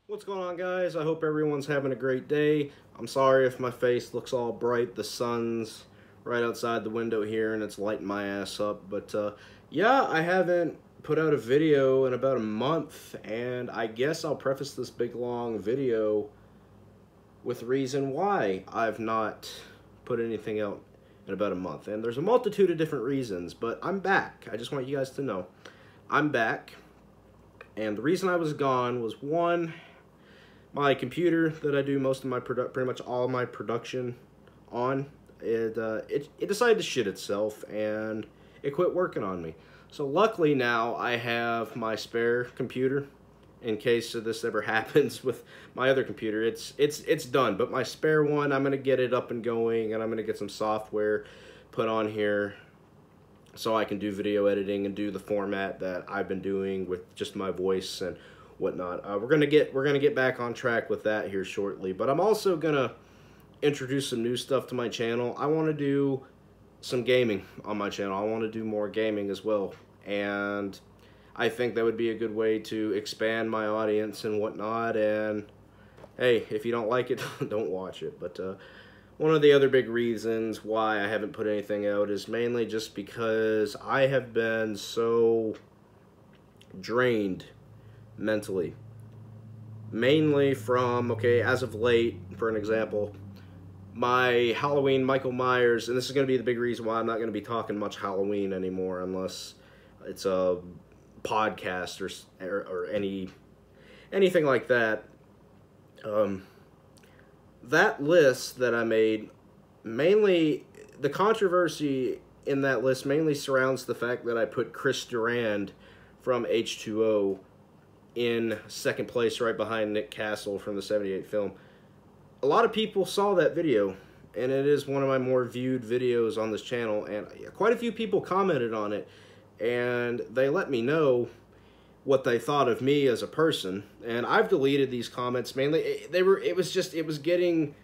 What's going on, guys? I hope everyone's having a great day. I'm sorry if my face looks all bright. The sun's right outside the window here and it's lighting my ass up. But yeah, I haven't put out a video in about a month, and I guess I'll preface this big long video with reason why I've not put anything out in about a month. And there's a multitude of different reasons, but I'm back. I just want you guys to know I'm back. And the reason I was gone was, one, my computer that I do most of my pretty much all my production on, it decided to shit itself and it quit working on me. So luckily now I have my spare computer in case this ever happens with my other computer. It's done, but my spare one, I'm gonna get it up and going, and I'm gonna get some software put on here so I can do video editing and do the format that I've been doing with just my voice and whatnot. We're gonna get back on track with that here shortly. But I'm also gonna introduce some new stuff to my channel. I want to do some gaming on my channel. I want to do more gaming as well, and I think that would be a good way to expand my audience and whatnot. And hey, if you don't like it, don't watch it. But one of the other big reasons why I haven't put anything out is mainly just because I have been so drained mentally. Mainly from, okay, as of late, for an example, my Halloween Michael Myers, and this is going to be the big reason why I'm not going to be talking much Halloween anymore unless it's a podcast or anything like that. That list that I made, mainly, the controversy in that list mainly surrounds the fact that I put Chris Durand from H2O in second place right behind Nick Castle from the 78 film. A lot of people saw that video, and it is one of my more viewed videos on this channel, and quite a few people commented on it, and they let me know what they thought of me as a person. And I've deleted these comments. Mainly it was getting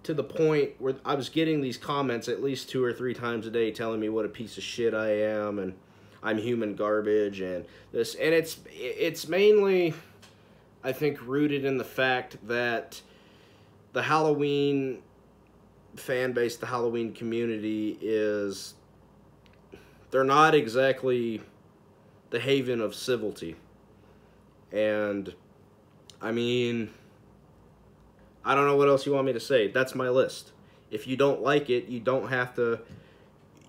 to the point where I was getting these comments at least 2 or 3 times a day telling me what a piece of shit I am and I'm human garbage and this. And it's mainly, I think, rooted in the fact that the Halloween fan base, the Halloween community, they're not exactly the haven of civility. And I mean, I don't know what else you want me to say. That's my list. If you don't like it, you don't have to,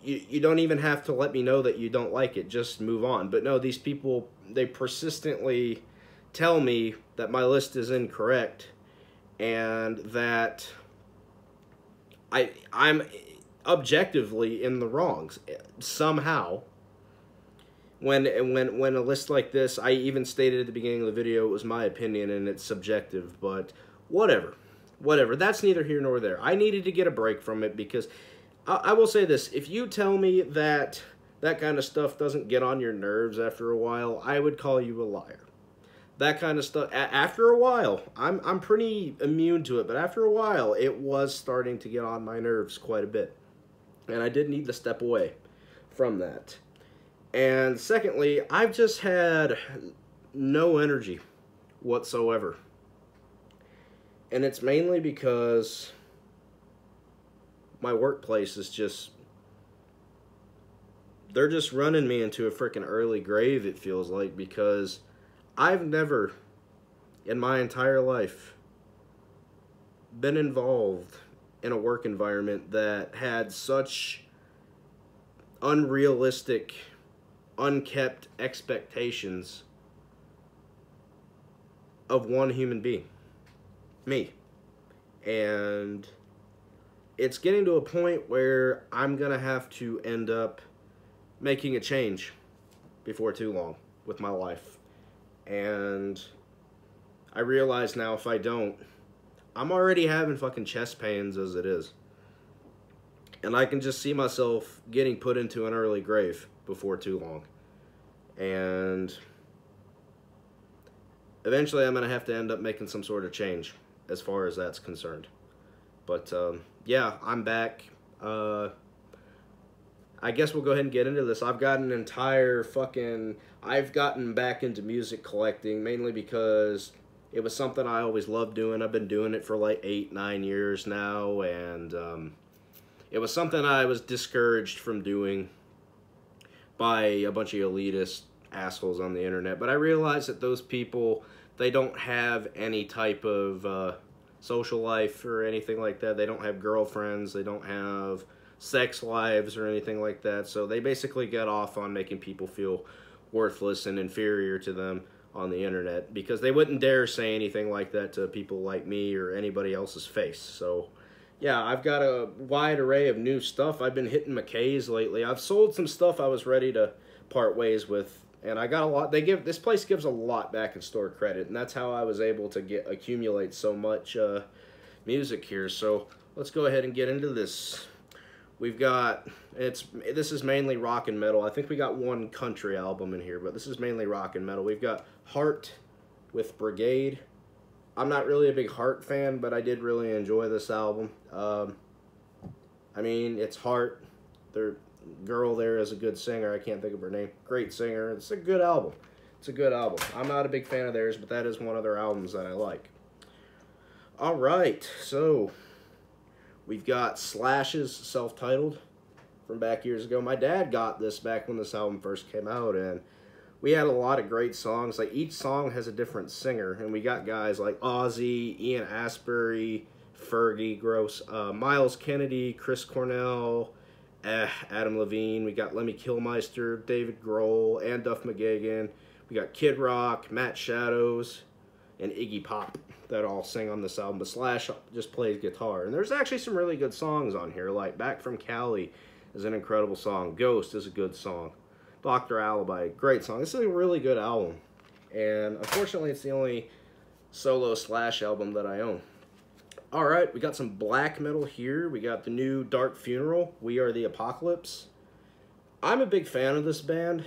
you don't even have to let me know that you don't like it. Just move on. But no, these people, they persistently tell me that my list is incorrect and that I'm objectively in the wrongs somehow. When a list like this, I even stated at the beginning of the video, it was my opinion and it's subjective, but whatever, that's neither here nor there. I needed to get a break from it because I will say this: if you tell me that that kind of stuff doesn't get on your nerves after a while, I would call you a liar. That kind of stuff, after a while, I'm pretty immune to it, but after a while, it was starting to get on my nerves quite a bit, and I did need to step away from that. And secondly, I've just had no energy whatsoever. And it's mainly because my workplace is just, they're just running me into a freaking early grave, it feels like, because I've never in my entire life been involved in a work environment that had such unrealistic, unkept expectations of one human being, me. And it's getting to a point where I'm gonna have to end up making a change before too long with my life. And I realize now if I don't, I'm already having fucking chest pains as it is. And I can just see myself getting put into an early grave before too long. And eventually I'm going to have to end up making some sort of change as far as that's concerned. But yeah, I'm back. I guess we'll go ahead and get into this. I've gotten back into music collecting, mainly because It was something I always loved doing. I've been doing it for like 8, 9 years now, and it was something I was discouraged from doing by a bunch of elitist assholes on the internet. But I realized that those people, they don't have any type of social life or anything like that. They don't have girlfriends. They don't have sex lives or anything like that. So they basically get off on making people feel worthless and inferior to them on the internet, because they wouldn't dare say anything like that to people like me or anybody else's face. So yeah, I've got a wide array of new stuff. I've been hitting McKay's lately. I've sold some stuff I was ready to part ways with, and I got a lot. This place gives a lot back in store credit, and that's how I was able to accumulate so much music here. So let's go ahead and get into this. We've got, this is mainly rock and metal. I think we got one country album in here, but this is mainly rock and metal. We've got Heart with Brigade. I'm not really a big Heart fan, but I did really enjoy this album. I mean, it's Heart. Their girl there is a good singer. I can't think of her name. Great singer. It's a good album. It's a good album. I'm not a big fan of theirs, but that is one of their albums that I like. All right, so we've got Slash's Self-Titled from back years ago. My dad got this back when this album first came out, and we had a lot of great songs. Like, each song has a different singer, and we got guys like Ozzy, Ian Astbury, Fergie, Gross, Miles Kennedy, Chris Cornell, Adam Levine. We got Lemmy Kilmister, David Grohl, and Duff McKagan. We got Kid Rock, Matt Shadows, and Iggy Pop that all sing on this album. But Slash just plays guitar. And there's actually some really good songs on here, like Back from Cali is an incredible song. Ghost is a good song. Dr. Alibi, great song. This is a really good album. And unfortunately, it's the only solo Slash album that I own. Alright, we got some black metal here. We got the new Dark Funeral, We Are the Apocalypse. I'm a big fan of this band,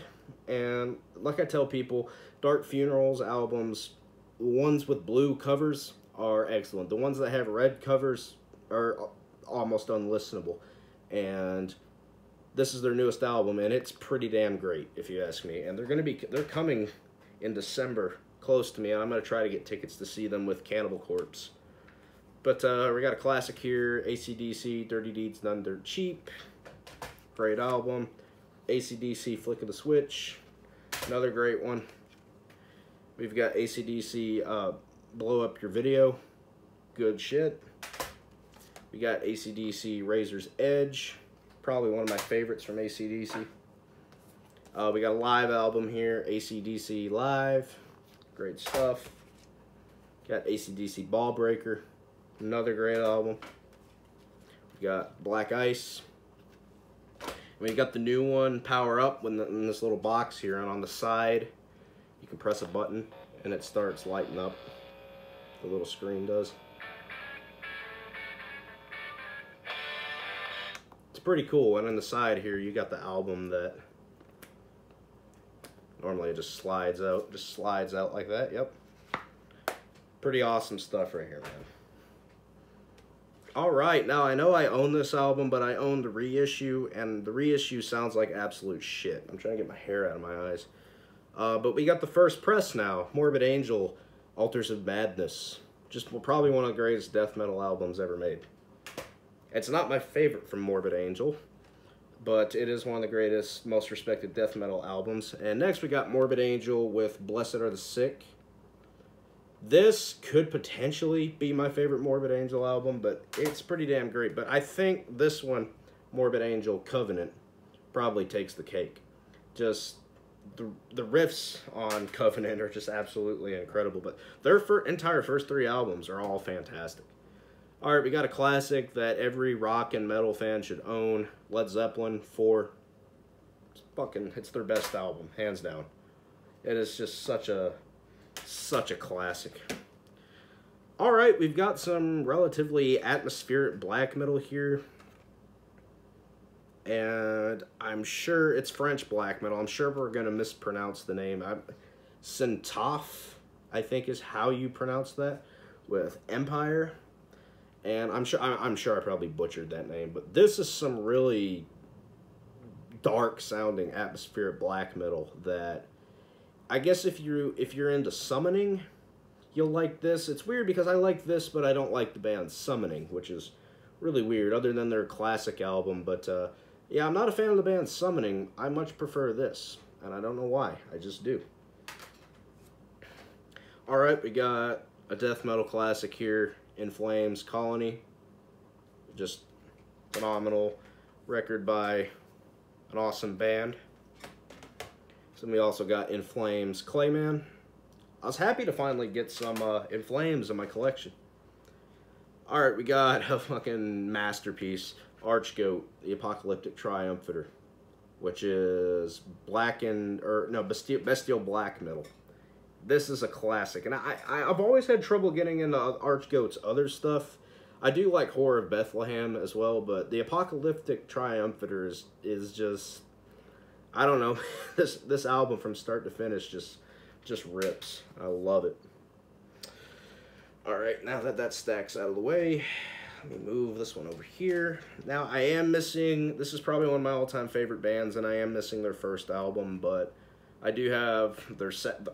and like I tell people, Dark Funeral's albums, the ones with blue covers are excellent. The ones that have red covers are almost unlistenable. And this is their newest album, and it's pretty damn great, if you ask me. And they're coming in December, close to me, and I'm gonna try to get tickets to see them with Cannibal Corpse. But we got a classic here, AC/DC, Dirty Deeds Done Dirt Cheap. Great album. AC/DC, Flick of the Switch. Another great one. We've got AC/DC, Blow Up Your Video. Good shit. We got AC/DC, Razor's Edge. Probably one of my favorites from AC/DC. We got a live album here, AC/DC Live. Great stuff. Got AC/DC Ball Breaker. Another great album. We got Black Ice. And we got the new one, Power Up, in this little box here, and on the side, you can press a button, and it starts lighting up. The little screen does. It's pretty cool, and on the side here, you got the album that normally it just slides out like that. Yep. Pretty awesome stuff right here, man. Alright, now I know I own this album, but I own the reissue, and the reissue sounds like absolute shit. I'm trying to get my hair out of my eyes. But we got the first press now. Morbid Angel, Altars of Madness. Just probably one of the greatest death metal albums ever made. It's not my favorite from Morbid Angel, but it is one of the greatest, most respected death metal albums. And next we got Morbid Angel with Blessed Are the Sick. This could potentially be my favorite Morbid Angel album, but it's pretty damn great. But I think this one, Morbid Angel Covenant, probably takes the cake. Just the riffs on Covenant are just absolutely incredible. But their entire first three albums are all fantastic. Alright, we got a classic that every rock and metal fan should own. Led Zeppelin 4. It's their best album, hands down. It is just such a classic. Alright, we've got some relatively atmospheric black metal here. And I'm sure it's French black metal. I'm sure we're going to mispronounce the name. Centaf, I think is how you pronounce that, with Empire. And I'm sure I probably butchered that name, but this is some really dark sounding atmospheric black metal that I guess if you're into summoning, you'll like this. It's weird because I like this, but I don't like the band Summoning, which is really weird, other than their classic album. But yeah, I'm not a fan of the band Summoning. I much prefer this, and I don't know why. I just do. Alright, we got a death metal classic here, In Flames, Colony. Just phenomenal record by an awesome band. So we also got In Flames, Clayman. I was happy to finally get some In Flames in my collection. Alright, we got a fucking masterpiece, Archgoat, the Apocalyptic Triumphator, which is bestial black metal. This is a classic, and I've always had trouble getting into Archgoat's other stuff. I do like Horror of Bethlehem as well, but the Apocalyptic Triumphator is just, I don't know, this album from start to finish just rips. I love it. Alright, now that stack's out of the way, let me move this one over here. Now, I am missing, this is probably one of my all-time favorite bands, and I am missing their first album, but I do have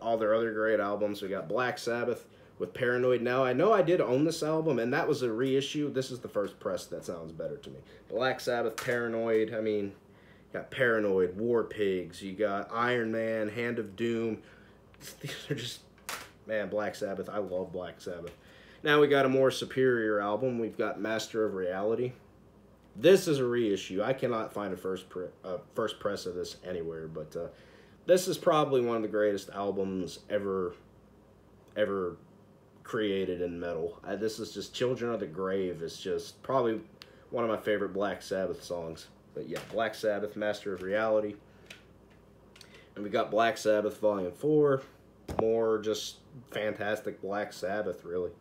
all their other great albums. We got Black Sabbath with Paranoid. Now, I know I did own this album, and that was a reissue. This is the first press that sounds better to me. Black Sabbath, Paranoid, I mean, you got Paranoid, War Pigs, you got Iron Man, Hand of Doom. These are just, man, Black Sabbath. I love Black Sabbath. Now we got a more superior album. We've got Master of Reality. This is a reissue. I cannot find a first press of this anywhere, but this is probably one of the greatest albums ever created in metal. This is just Children of the Grave. It's just probably one of my favorite Black Sabbath songs. But yeah, Black Sabbath, Master of Reality. And we got Black Sabbath Volume 4. More just fantastic Black Sabbath, really.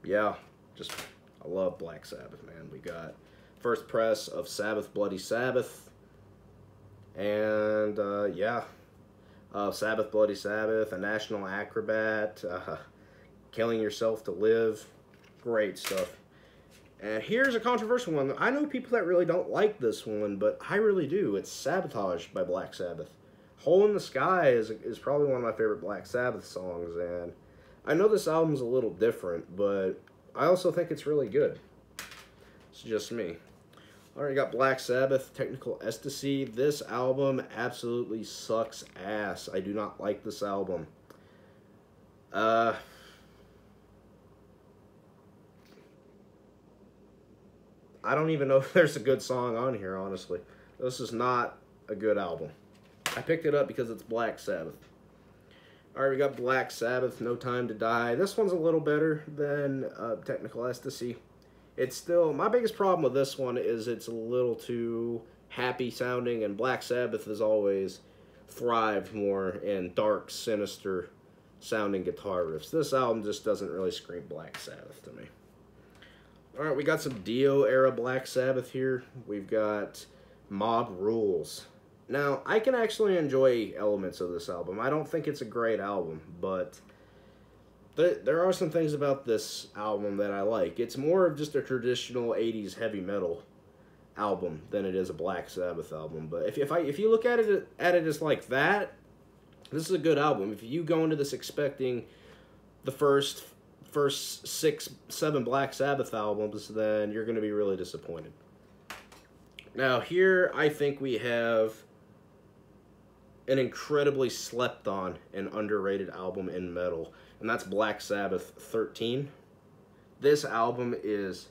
Yeah, just, I love Black Sabbath, man. We got first press of Sabbath Bloody Sabbath. And, yeah, Sabbath Bloody Sabbath, A National Acrobat, Killing Yourself to Live. Great stuff. And here's a controversial one. I know people that really don't like this one, but I really do. It's Sabotage by Black Sabbath. Hole in the Sky is probably one of my favorite Black Sabbath songs, and I know this album's a little different, but I also think it's really good. It's just me. Alright, got Black Sabbath, Technical Ecstasy. This album absolutely sucks ass. I do not like this album. I don't even know if there's a good song on here, honestly. This is not a good album. I picked it up because it's Black Sabbath. Alright, we got Black Sabbath, No Time to Die. This one's a little better than Technical Ecstasy. It's still, my biggest problem with this one is it's a little too happy sounding, and Black Sabbath has always thrived more in dark, sinister sounding guitar riffs. This album just doesn't really scream Black Sabbath to me. Alright, we got some Dio era Black Sabbath here. We've got Mob Rules. Now, I can actually enjoy elements of this album. I don't think it's a great album, but there are some things about this album that I like. It's more of just a traditional 80s heavy metal album than it is a Black Sabbath album. But if you look at it as like that, this is a good album. If you go into this expecting the first 6-7 Black Sabbath albums, then you're going to be really disappointed. Now here I think we have an incredibly slept on and underrated album in metal, and that's Black Sabbath 13. This album is,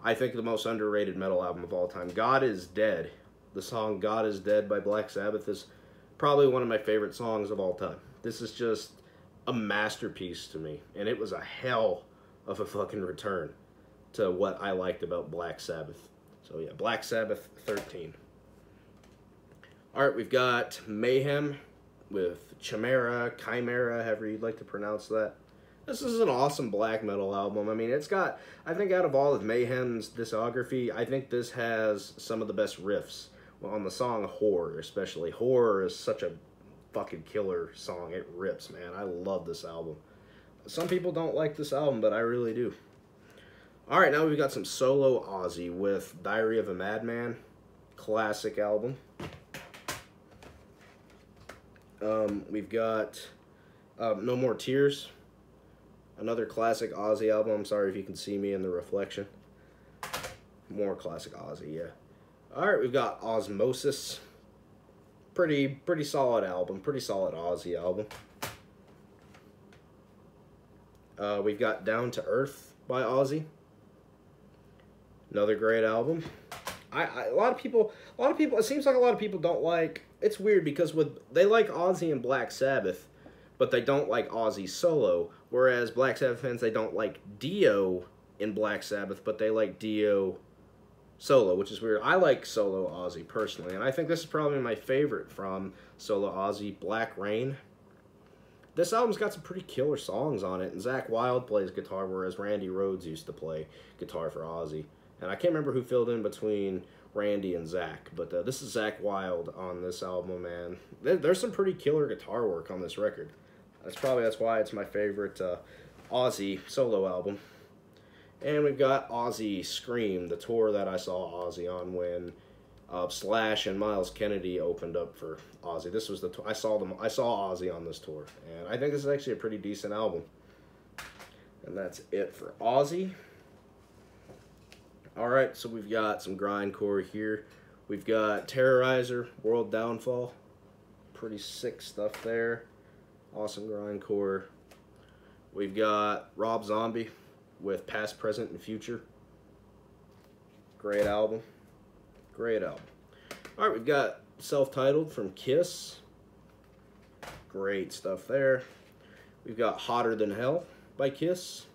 I think, the most underrated metal album of all time. God is Dead. The song God is Dead by Black Sabbath is probably one of my favorite songs of all time. This is just a masterpiece to me, and it was a hell of a fucking return to what I liked about Black Sabbath. So yeah, Black Sabbath 13. Alright, we've got Mayhem with Chimera, however you'd like to pronounce that. This is an awesome black metal album. I mean, it's got, I think out of all of Mayhem's discography, I think this has some of the best riffs. Well, on the song Horror, especially. Horror is such a fucking killer song. It rips, man. I love this album. Some people don't like this album, but I really do. Alright, now we've got some solo Ozzy with Diary of a Madman. Classic album. We've got No More Tears. Another classic Ozzy album. I'm sorry if you can see me in the reflection. More classic Ozzy, yeah. Alright, we've got Osmosis. Pretty solid album. Pretty solid Ozzy album. We've got Down to Earth by Ozzy. Another great album. A lot of people, it seems like a lot of people don't like, it's weird because they like Ozzy and Black Sabbath, but they don't like Ozzy solo, whereas Black Sabbath fans, they don't like Dio in Black Sabbath, but they like Dio solo, which is weird. I like solo Ozzy personally, and I think this is probably my favorite from solo Ozzy, Black Rain. This album's got some pretty killer songs on it, and Zakk Wylde plays guitar, whereas Randy Rhoads used to play guitar for Ozzy. And I can't remember who filled in between Randy and Zakk, but this is Zakk Wylde on this album, man. There's some pretty killer guitar work on this record. That's why it's my favorite Ozzy solo album. And we've got Ozzy Scream, the tour that I saw Ozzy on when Slash and Miles Kennedy opened up for Ozzy. This was the I saw Ozzy on this tour, and I think this is actually a pretty decent album. And that's it for Ozzy. Alright, so we've got some grindcore here. We've got Terrorizer, World Downfall. Pretty sick stuff there. Awesome grindcore. We've got Rob Zombie with Past, Present, and Future. Great album. Great album. Alright, we've got Self-Titled from Kiss. Great stuff there. We've got Hotter Than Hell by Kiss.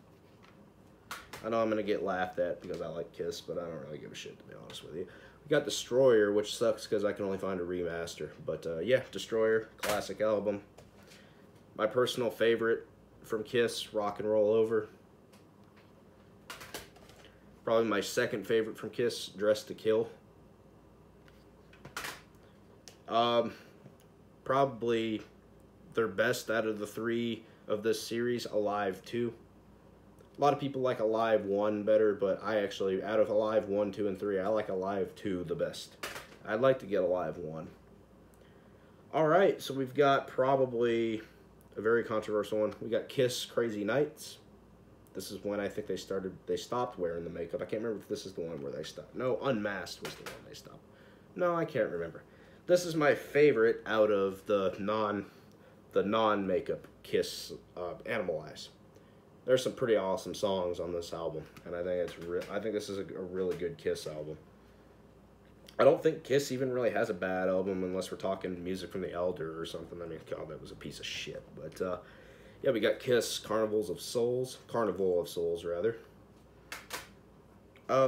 I know I'm going to get laughed at because I like Kiss, but I don't really give a shit, to be honest with you. We got Destroyer, which sucks because I can only find a remaster. But yeah, Destroyer, classic album. My personal favorite from Kiss, Rock and Roll Over. Probably my second favorite from Kiss, Dress to Kill. Probably their best out of the three of this series, Alive 2. A lot of people like Alive 1 better, but I actually, out of Alive 1, 2, and 3, I like Alive 2 the best. I'd like to get Alive 1. Alright, so we've got probably a very controversial one. We got Kiss Crazy Nights. This is when I think they stopped wearing the makeup. I can't remember if this is the one where they stopped. No, Unmasked was the one they stopped. No, I can't remember. This is my favorite out of the non-makeup Kiss Animalize. There's some pretty awesome songs on this album, and I think this is a really good Kiss album. I don't think Kiss even really has a bad album unless we're talking Music from the Elder or something. I mean, God, that was a piece of shit. But yeah, we got Kiss Carnival of Souls, rather.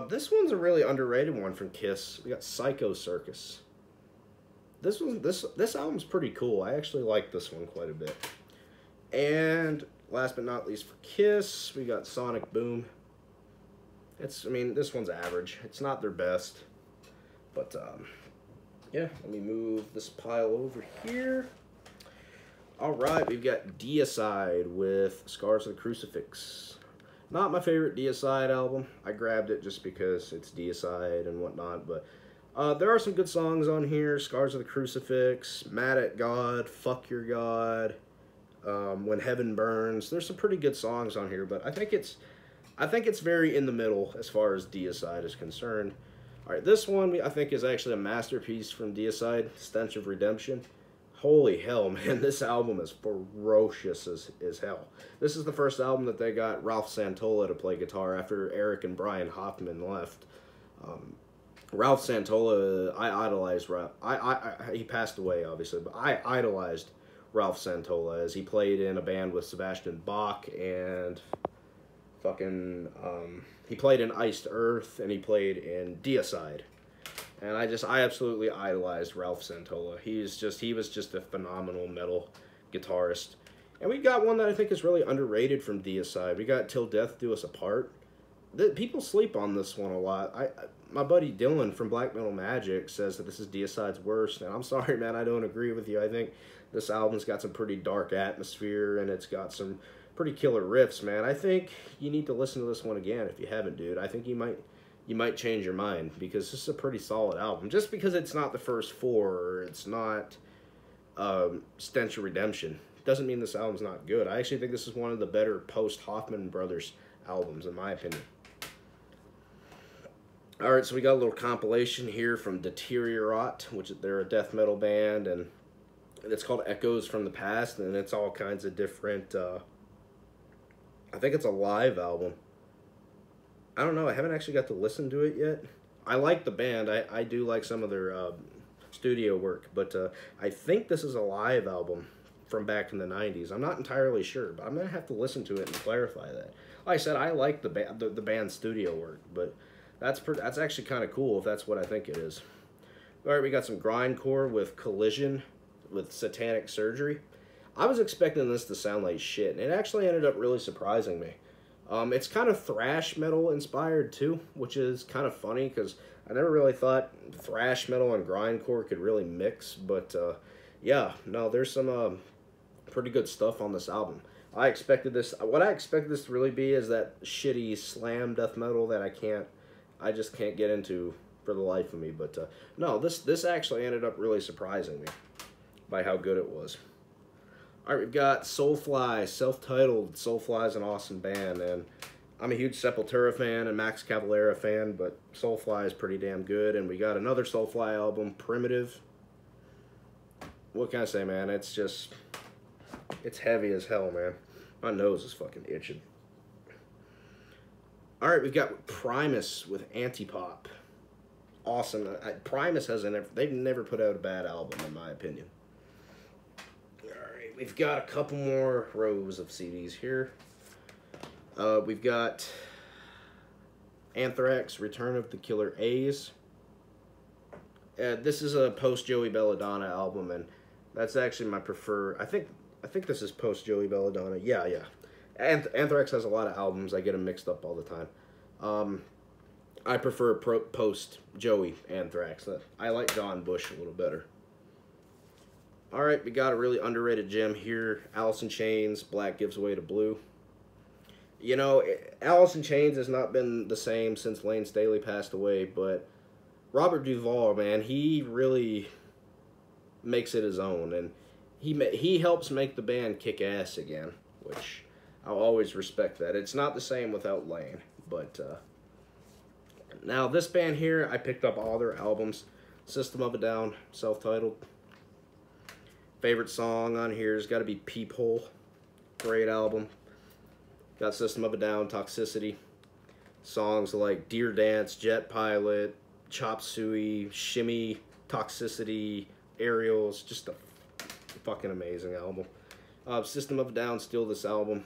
This one's a really underrated one from Kiss. We got Psycho Circus. This album's pretty cool. I actually like this one quite a bit. And last but not least for Kiss, we got Sonic Boom. I mean, this one's average. It's not their best. But, yeah, let me move this pile over here. Alright, we've got Deicide with Scars of the Crucifix. Not my favorite Deicide album. I grabbed it just because it's Deicide and whatnot, but there are some good songs on here. Scars of the Crucifix, Mad at God, Fuck Your God, When Heaven Burns. There's some pretty good songs on here, but I think it's very in the middle as far as Deicide is concerned. Alright, this one I think is actually a masterpiece from Deicide, Stench of Redemption. Holy hell, man, this album is ferocious as hell. This is the first album that they got Ralph Santola to play guitar after Eric and Brian Hoffman left. Ralph Santola, I idolized Ralph. He passed away, obviously, but I idolized Ralph Santola as he played in a band with Sebastian Bach and fucking, he played in Iced Earth and he played in Deicide. And I absolutely idolized Ralph Santola. He was just a phenomenal metal guitarist. And we got one that I think is really underrated from Deicide. We got Till Death Do Us Apart. People sleep on this one a lot. My buddy Dylan from Black Metal Magic says that this is Deicide's worst, and I'm sorry, man, I don't agree with you. I think this album's got some pretty dark atmosphere, and it's got some pretty killer riffs, man. I think you need to listen to this one again if you haven't, dude. I think you might change your mind, because this is a pretty solid album. Just because it's not the first four, or it's not Stench of Redemption, doesn't mean this album's not good. I actually think this is one of the better post-Hoffman Brothers albums, in my opinion. Alright, so we got a little compilation here from Deteriorate, which they're a death metal band, and it's called Echoes from the Past, and it's all kinds of different, I think it's a live album. I don't know, I haven't actually got to listen to it yet. I like the band, I do like some of their studio work, but I think this is a live album from back in the 90s. I'm not entirely sure, but I'm going to have to listen to it and clarify that. Like I said, I like the band's studio work, but that's actually kind of cool if that's what I think it is. Alright, we got some grindcore with Collision with Satanic Surgery. I was expecting this to sound like shit, and it actually ended up really surprising me. It's kind of thrash metal inspired too, which is kind of funny because I never really thought thrash metal and grindcore could really mix, but yeah, no, there's some pretty good stuff on this album. What I expected this to really be is that shitty slam death metal that I just can't get into for the life of me, but no, this actually ended up really surprising me by how good it was. Alright, we've got Soulfly, self-titled. Soulfly is an awesome band, and I'm a huge Sepultura fan and Max Cavalera fan, but Soulfly is pretty damn good. And we got another Soulfly album, Primitive. What can I say, man? It's heavy as hell, man. My nose is fucking itching. Alright, we've got Primus with Antipop. Awesome. Primus they've never put out a bad album, in my opinion. Alright, we've got a couple more rows of CDs here. We've got Anthrax, Return of the Killer A's. This is a post-Joey Belladonna album, and that's actually my preferred. I think this is post-Joey Belladonna. Yeah. Anthrax has a lot of albums. I get them mixed up all the time. I prefer post-Joey Anthrax. I like John Bush a little better. Alright, we got a really underrated gem here. Alice in Chains, Black Gives Way to Blue. You know, Alice in Chains has not been the same since Lane Staley passed away, but Robert Duvall, man, he really makes it his own, and he helps make the band kick ass again, which I'll always respect that. It's not the same without Lane, but now this band here, I picked up all their albums. System of a Down, self-titled. Favorite song on here has got to be Peephole. Great album. Got System of a Down, Toxicity. Songs like Deer Dance, Jet Pilot, Chop Suey, Shimmy, Toxicity, Aerials. Just a fucking amazing album. System of a Down, steal this album.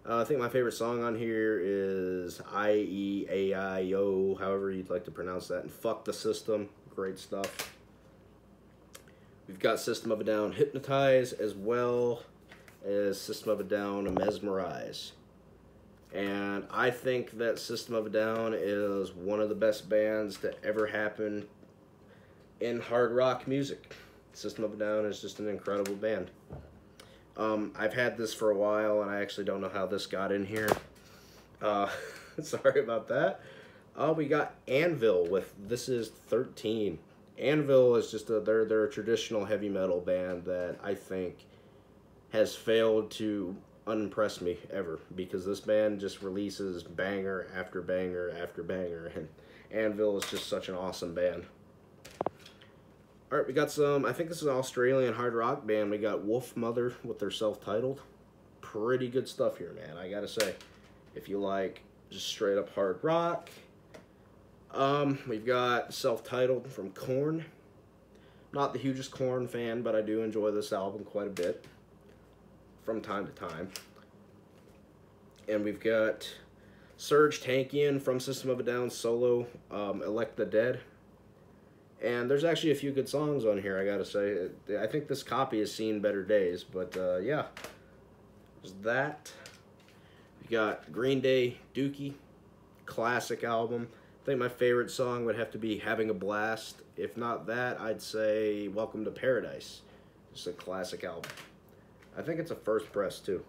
I think my favorite song on here is I-E-A-I-O, however you'd like to pronounce that. And Fuck the System. Great stuff. We've got System of a Down, Hypnotize, as well as System of a Down, Mesmerize. And I think that System of a Down is one of the best bands to ever happen in hard rock music. System of a Down is just an incredible band. I've had this for a while, and I actually don't know how this got in here. Sorry about that. We got Anvil with This Is 13. Anvil is just they're a traditional heavy metal band that I think has failed to unimpress me ever, because this band just releases banger after banger after banger, and Anvil is just such an awesome band. Alright, we got some, I think this is an Australian hard rock band. We got Wolfmother with their self-titled. Pretty good stuff here, man, I gotta say. If you like just straight up hard rock. We've got self-titled from Korn. Not the hugest Korn fan, but I do enjoy this album quite a bit from time to time. And we've got Serj Tankian from System of a Down solo, Elect the Dead. And there's actually a few good songs on here, I gotta say. I think this copy has seen better days, but yeah. There's that. We got Green Day, Dookie, classic album. I think my favorite song would have to be Having a Blast. If not that, I'd say Welcome to Paradise. It's a classic album. I think it's a first press, too.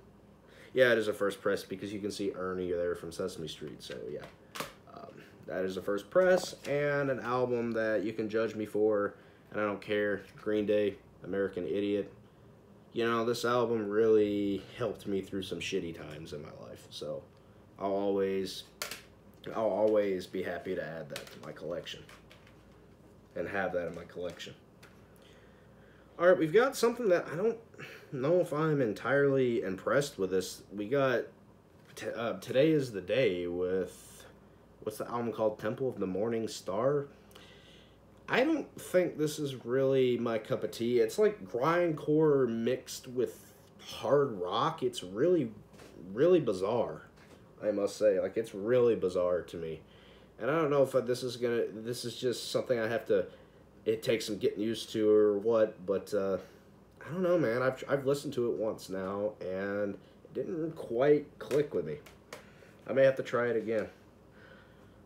Yeah, it is a first press because you can see Ernie there from Sesame Street, so yeah. That is a first press, and an album that you can judge me for, and I don't care. Green Day, American Idiot. you know, this album really helped me through some shitty times in my life. So I'll always be happy to add that to my collection and have that in my collection. All right, we've got something that I don't know if I'm entirely impressed with this. We got Today Is the Day with, what's the album called? Temple of the Morning Star. I don't think this is really my cup of tea. It's like grindcore mixed with hard rock. It's really, really bizarre, I must say. Like, it's really bizarre to me. And I don't know if this is just something I have to, it takes some getting used to or what, but I don't know, man. I've listened to it once now, and it didn't quite click with me. I may have to try it again.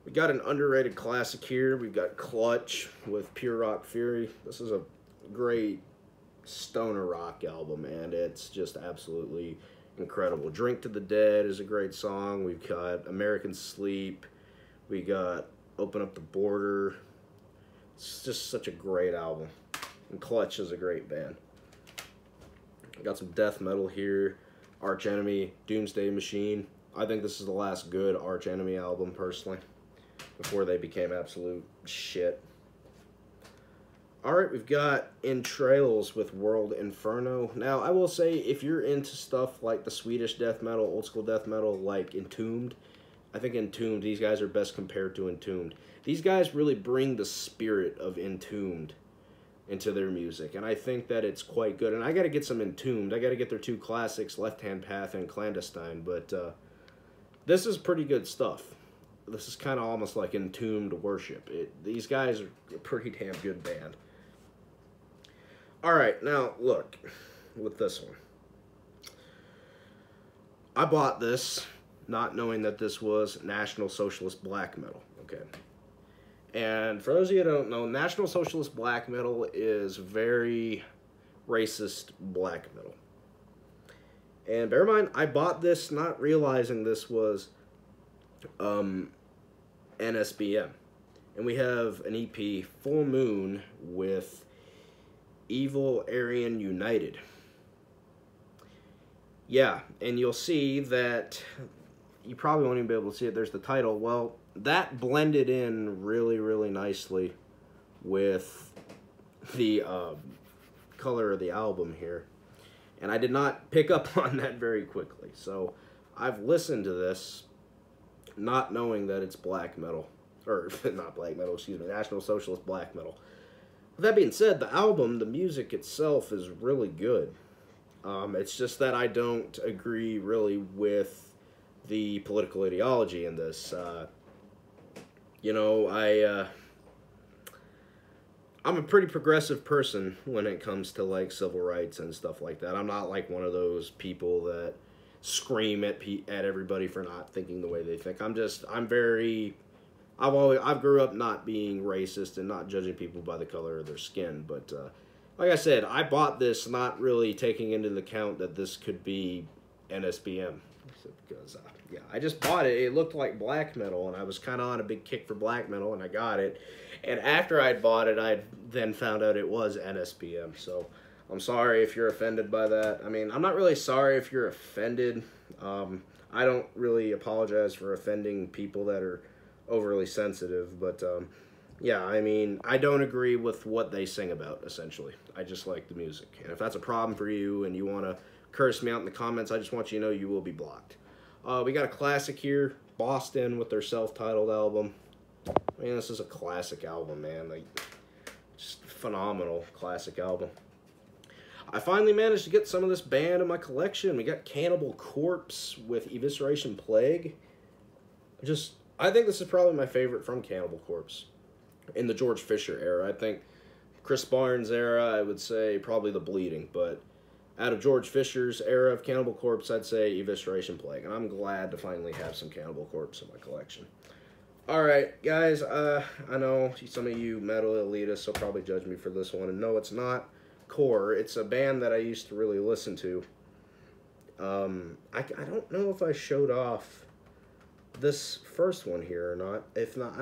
We got an underrated classic here. We've got Clutch with Pure Rock Fury. This is a great stoner rock album, and it's just absolutely incredible. Drink to the Dead is a great song. We've got American Sleep. We got Open Up the Border. It's just such a great album. And Clutch is a great band. Got some death metal here. Arch Enemy, Doomsday Machine. I think this is the last good Arch Enemy album, personally, before they became absolute shit. Alright, we've got Entrails with World Inferno. Now, I will say, if you're into stuff like the Swedish death metal, old school death metal, like Entombed, I think Entombed, these guys are best compared to Entombed. These guys really bring the spirit of Entombed into their music, and I think that it's quite good. And I gotta get some Entombed. I gotta get their two classics, Left Hand Path and Clandestine, but this is pretty good stuff. This is kind of almost like Entombed worship. These guys are a pretty damn good band. Alright, now look, with this one. I bought this not knowing that this was National Socialist black metal, okay? And for those of you who don't know, National Socialist black metal is very racist black metal. And bear in mind, I bought this not realizing this was NSBM. And we have an EP, Full Moon, with Evil Aryan United. Yeah, and you'll see that, you probably won't even be able to see it, there's the title. Well, that blended in really, really nicely with the color of the album here. And I did not pick up on that very quickly. So I've listened to this not knowing that it's black metal. Or, not black metal, excuse me, National Socialist black metal. With that being said, the album, the music itself is really good. It's just that I don't agree really with the political ideology in this. You know, I'm a pretty progressive person when it comes to, like, civil rights and stuff like that. I'm not, like, one of those people that scream at everybody for not thinking the way they think. I've grew up not being racist and not judging people by the color of their skin, but, like I said, I bought this not really taking into account that this could be NSBM, because, yeah, I just bought it. It looked like black metal, and I was kind of on a big kick for black metal, and I got it. And after I'd bought it, I then found out it was NSBM. So I'm sorry if you're offended by that. I mean, I'm not really sorry if you're offended. I don't really apologize for offending people that are overly sensitive. But, yeah, I mean, I don't agree with what they sing about, essentially. I just like the music. And if that's a problem for you and you want to curse me out in the comments, I just want you to know you will be blocked. We got a classic here, Boston, with their self-titled album. I mean, this is a classic album, man. Like, just phenomenal classic album. I finally managed to get some of this band in my collection. We got Cannibal Corpse with Evisceration Plague. I think this is probably my favorite from Cannibal Corpse in the George Fisher era. I think Chris Barnes era, I would say probably The Bleeding, but out of George Fisher's era of Cannibal Corpse, I'd say Evisceration Plague, and I'm glad to finally have some Cannibal Corpse in my collection. Alright, guys, I know some of you metal elitists will probably judge me for this one, and no, it's not Core. It's a band that I used to really listen to. I don't know if I showed off this first one here or not. If not,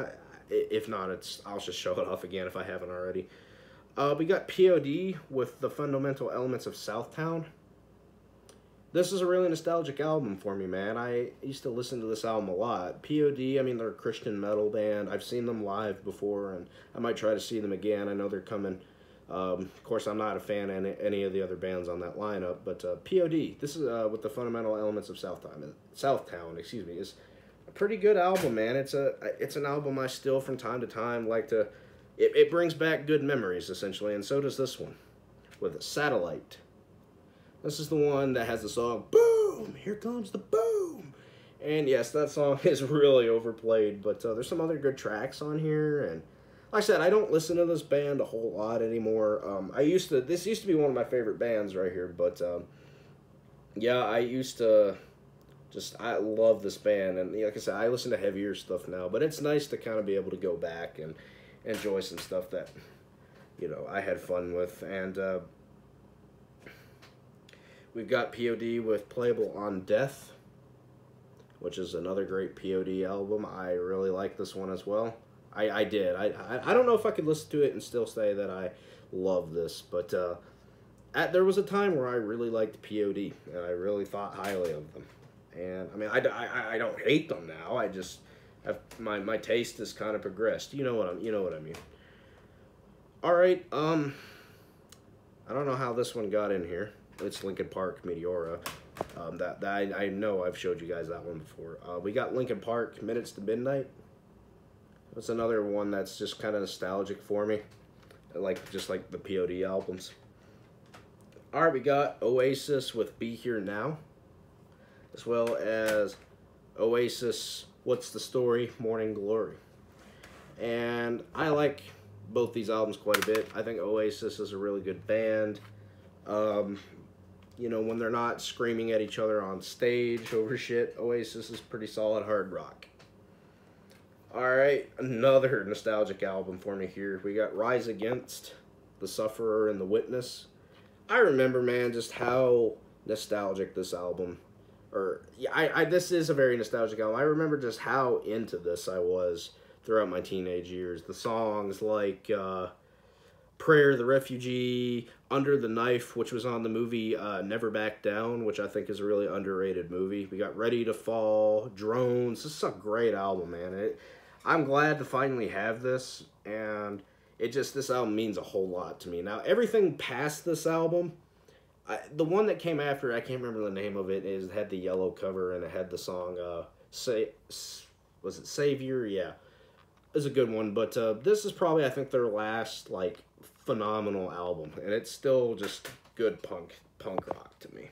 I'll just show it off again if I haven't already. We got POD with the Fundamental Elements of Southtown. this is a really nostalgic album for me, man. I used to listen to this album a lot. POD, I mean, they're a Christian metal band. I've seen them live before, and I might try to see them again. I know they're coming. Of course, I'm not a fan of any of the other bands on that lineup, but POD, this is with the fundamental elements of Southtown, excuse me, is a pretty good album, man. It's an album I still from time to time like to. It brings back good memories essentially, and so does this one with Satellite. This is the one that has the song "Boom, Here Comes the Boom," and yes, that song is really overplayed, but there's some other good tracks on here, and like I said, I don't listen to this band a whole lot anymore. This used to be one of my favorite bands right here, but yeah, I love this band, and like I said, I listen to heavier stuff now, but it's nice to kind of be able to go back and enjoy some stuff that, I had fun with, and we've got POD with Playable on Death, which is another great POD album. I really like this one as well. I did. I don't know if I could listen to it and still say that I love this, but there was a time where I really liked POD, and I really thought highly of them. And, I mean, I don't hate them now. I just have, my taste has kind of progressed. You know what I mean. All right, I don't know how this one got in here. It's Linkin Park, Meteora. I know I've showed you guys that one before. We got Linkin Park, Minutes to Midnight. That's another one that's just kind of nostalgic for me, just like the POD albums. All right, we got Oasis with Be Here Now, as well as Oasis, What's the Story, Morning Glory. And I like both these albums quite a bit. I think Oasis is a really good band. When they're not screaming at each other on stage over shit, Oasis is pretty solid hard rock. Alright, another nostalgic album for me here. We got Rise Against, The Sufferer, and The Witness. I remember, man, just how nostalgic this album, this is a very nostalgic album. I remember just how into this I was throughout my teenage years. The songs like Prayer, The Refugee, Under the Knife, which was on the movie Never Back Down, which I think is a really underrated movie. We got Ready to Fall, Drones. This is a great album, man. I'm glad to finally have this, and this album means a whole lot to me. Now, everything past this album, the one that came after, I can't remember the name of it, it had the yellow cover, and it had the song, was it Savior? Yeah. Is a good one, but this is probably, I think, their last, phenomenal album, and it's still just good punk rock to me.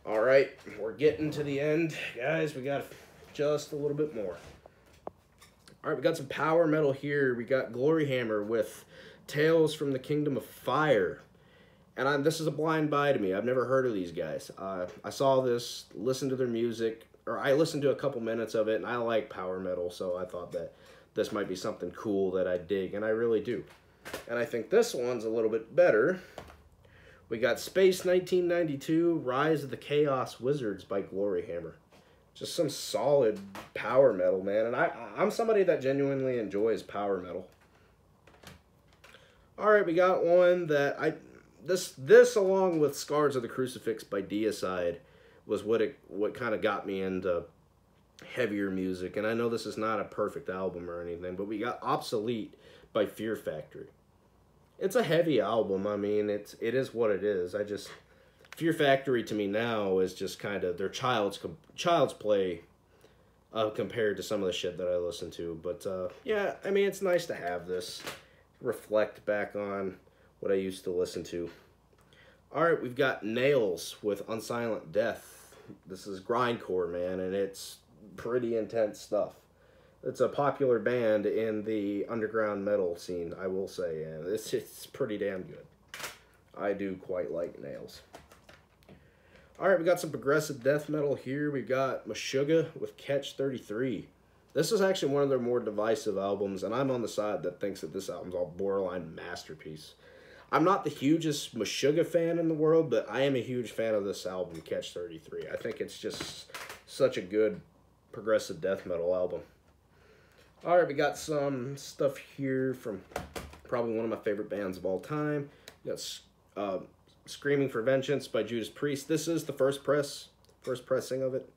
Alright, we're getting to the end, guys. We got just a little bit more. Alright, we got some power metal here. We got Gloryhammer with Tales from the Kingdom of Fire. And this is a blind buy to me. I've never heard of these guys. I saw this, listened to their music, or I listened to a couple minutes of it, and I like power metal, so I thought that this might be something cool that I dig, and I really do. And I think this one's a little bit better. We got Space 1992, Rise of the Chaos Wizards by Gloryhammer. Just some solid power metal, man. And I'm somebody that genuinely enjoys power metal. Alright, we got one that this along with Scars of the Crucifix by Deicide was what kind of got me into heavier music. And I know this is not a perfect album or anything, but we got Obsolete by Fear Factory. It's a heavy album. I mean, it is what it is. Fear Factory to me now is just kind of their child's play compared to some of the shit that I listen to. But yeah, I mean, it's nice to have this, reflect back on what I used to listen to. Alright, we've got Nails with Unsilent Death. This is grindcore, man, and it's pretty intense stuff. It's a popular band in the underground metal scene, I will say, and it's pretty damn good. I do quite like Nails. Alright, we got some progressive death metal here. We got Meshuggah with Catch 33. This is actually one of their more divisive albums, and I'm on the side that thinks that this album's all borderline masterpiece. I'm not the hugest Meshuggah fan in the world, but I am a huge fan of this album, Catch 33. I think it's just such a good progressive death metal album. Alright, we got some stuff here from probably one of my favorite bands of all time. We got Screaming for Vengeance by Judas Priest. This is the first pressing of it.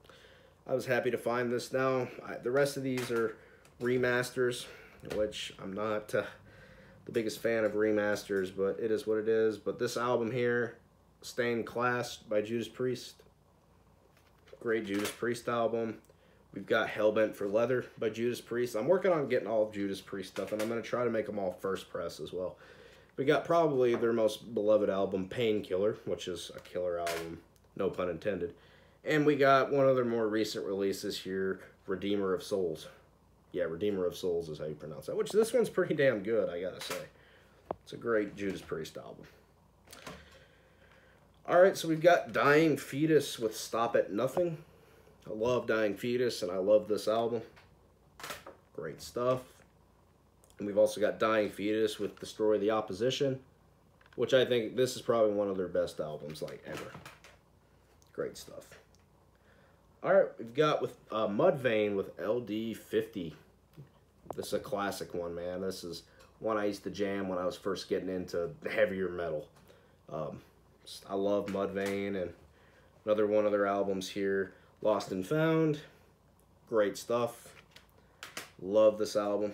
I was happy to find this. Now, the rest of these are remasters, which I'm not the biggest fan of remasters, but it is what it is. But this album here, Stained Class by Judas Priest. Great Judas Priest album. We've got Hellbent for Leather by Judas Priest. I'm working on getting all of Judas Priest stuff, and I'm going to try to make them all first press as well. We got probably their most beloved album, Painkiller, which is a killer album, no pun intended. And we got one of their more recent releases here, Redeemer of Souls. Yeah, Redeemer of Souls is how you pronounce that, which this one's pretty damn good, I gotta say. It's a great Judas Priest album. Alright, so we've got Dying Fetus with Stop at Nothing. I love Dying Fetus, and I love this album. Great stuff. And we've also got Dying Fetus with Destroy the Opposition, which I think this is probably one of their best albums, like, ever. Great stuff. Alright, we've got with Mudvayne with LD50. This is a classic one, man. This is one I used to jam when I was first getting into heavier metal. I love Mudvayne, and another one of their albums here, Lost and Found. Great stuff. Love this album.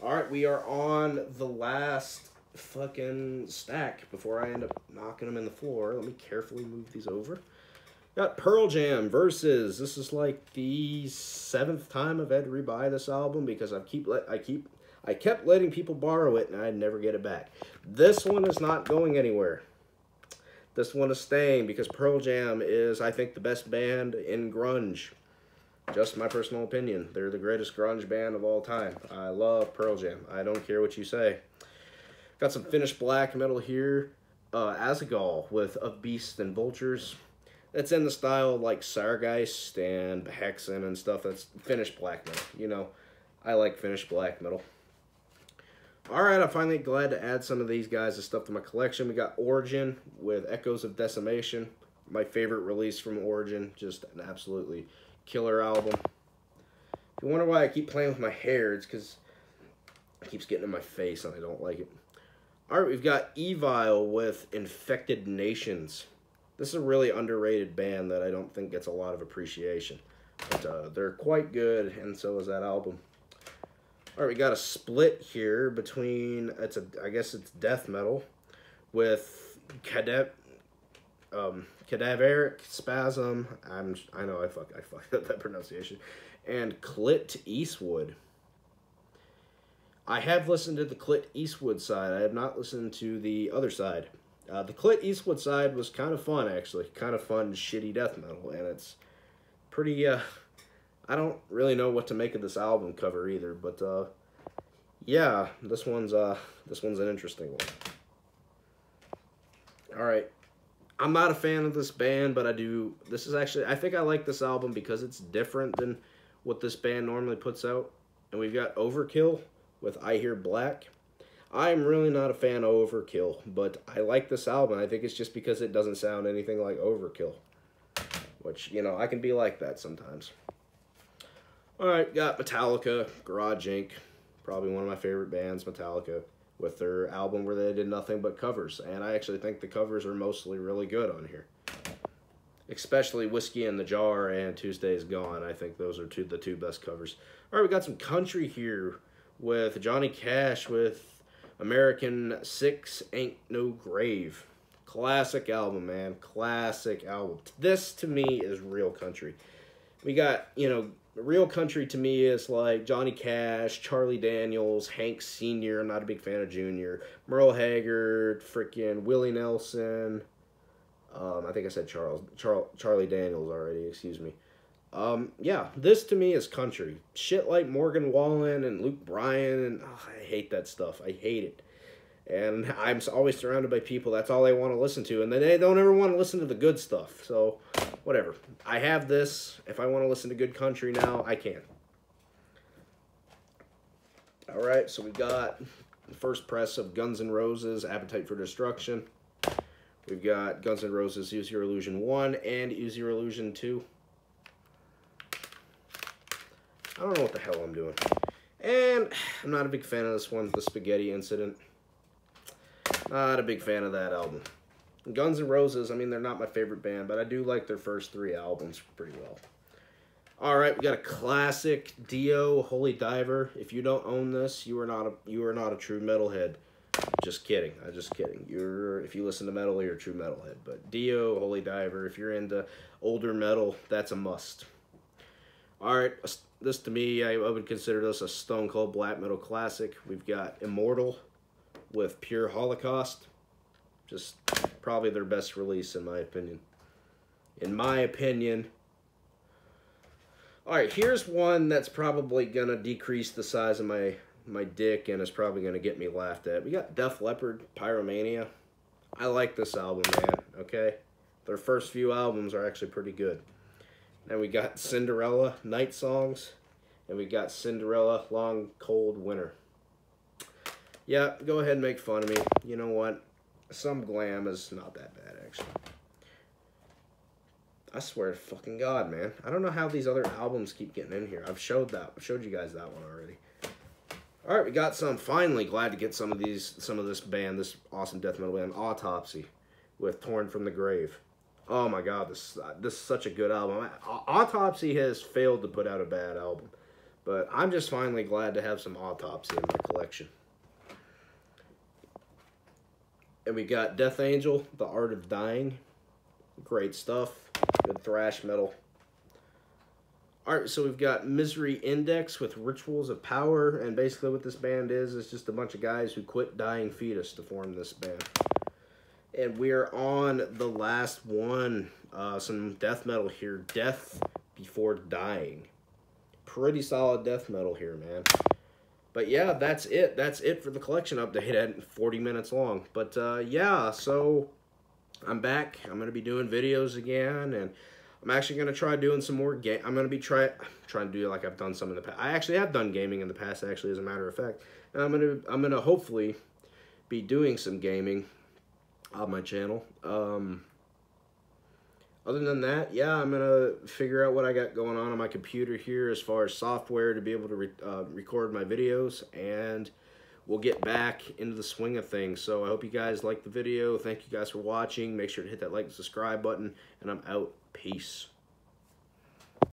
Alright, we are on the last fucking stack before I end up knocking them in the floor. Let me carefully move these over. Got Pearl Jam versus. This is like the 7th time I've had to rebuy this album because I kept letting people borrow it and I'd never get it back. This one is not going anywhere. This one is staying because Pearl Jam is, I think, the best band in grunge. Just my personal opinion. They're the greatest grunge band of all time. I love Pearl Jam. I don't care what you say. Got some Finnish black metal here. Azagal with Of Beasts and Vultures. That's in the style of like Sargeist and Hexen and stuff. That's Finnish black metal. You know, I like Finnish black metal. Alright, I'm finally glad to add some of these guys' stuff to my collection. We got Origin with Echoes of Decimation. My favorite release from Origin. Just an absolutely killer album. If you wonder why I keep playing with my hair, it's because it keeps getting in my face and I don't like it. Alright, we've got Evil with Infected Nations. This is a really underrated band that I don't think gets a lot of appreciation. But they're quite good, and so is that album. Alright, we got a split here between, I guess it's death metal, with Cadaveric Spasm, I know I fucked up that pronunciation, and Clit Eastwood. I have listened to the Clit Eastwood side. I have not listened to the other side. The Clit Eastwood side was kind of fun, actually. Kind of fun, shitty death metal, and it's pretty, I don't really know what to make of this album cover either, but, yeah, this one's an interesting one. Alright, I'm not a fan of this band, but I think I like this album because it's different than what this band normally puts out. And we've got Overkill with I Hear Black. I'm really not a fan of Overkill, but I like this album. I think it's just because it doesn't sound anything like Overkill. Which, you know, I can be like that sometimes. Alright, got Metallica, Garage Inc. Probably one of my favorite bands, Metallica, with their album where they did nothing but covers. And I actually think the covers are mostly really good on here. Especially Whiskey in the Jar and Tuesday's Gone. I think those are the two best covers. Alright, we got some country here with Johnny Cash with American Six Ain't No Grave. Classic album, man. Classic album. This, to me, is real country. We got, you know, real country to me is like Johnny Cash, Charlie Daniels, Hank Sr., I'm not a big fan of Jr., Merle Haggard, freaking Willie Nelson. I think I said Charlie Daniels already, excuse me. Yeah, this to me is country. Shit like Morgan Wallen and Luke Bryan, and I hate that stuff. I hate it. And I'm always surrounded by people, that's all they want to listen to, and they don't ever want to listen to the good stuff. So, whatever. I have this. If I want to listen to good country now, I can. Alright, so we got the first press of Guns N' Roses, Appetite for Destruction. We've got Guns N' Roses, Use Your Illusion 1 and Use Your Illusion 2. I don't know what the hell I'm doing. And I'm not a big fan of this one, The Spaghetti Incident. Not a big fan of that album. Guns N' Roses, I mean, they're not my favorite band, but I do like their first 3 albums pretty well. All right, we got a classic Dio, Holy Diver. If you don't own this, you are not a true metalhead. Just kidding. I'm just kidding. If you listen to metal, you're a true metalhead. But Dio, Holy Diver, if you're into older metal, that's a must. All right, this to me, I would consider this a stone cold black metal classic. We've got Immortal with Pure Holocaust. Just probably their best release, in my opinion. In my opinion. All right, here's one that's probably going to decrease the size of my dick and is probably going to get me laughed at. We got Def Leppard, Pyromania. I like this album, man, okay? Their first few albums are actually pretty good. Then we got Cinderella, Night Songs. And we got Cinderella, Long Cold Winter. Yeah, go ahead and make fun of me. You know what? Some glam is not that bad, actually. I swear to fucking God, man. I don't know how these other albums keep getting in here. I've showed you guys that one already. All right, we got some. Finally, glad to get some of this band, this awesome death metal band, Autopsy, with Torn from the Grave. Oh my God, this is such a good album. Autopsy has failed to put out a bad album, but I'm just finally glad to have some Autopsy in my collection. And we got Death Angel, The Art of Dying. Great stuff. Good thrash metal. Alright, so we've got Misery Index with Rituals of Power. And basically what this band is, it's just a bunch of guys who quit dying fetus to form this band. And we're on the last one. Some death metal here. Death Before Dying. Pretty solid death metal here, man. But yeah, that's it. That's it for the collection update at 40 minutes long. But yeah, so I'm back. I'm going to be doing videos again, and I'm actually going to try doing some more game. I'm going to be trying to do it like I've done some in the past. I actually have done gaming in the past, actually, as a matter of fact. And I'm gonna hopefully be doing some gaming on my channel. Other than that, yeah, I'm going to figure out what I got going on my computer here as far as software to be able to record my videos, and we'll get back into the swing of things. So I hope you guys liked the video. Thank you guys for watching. Make sure to hit that like and subscribe button, and I'm out. Peace.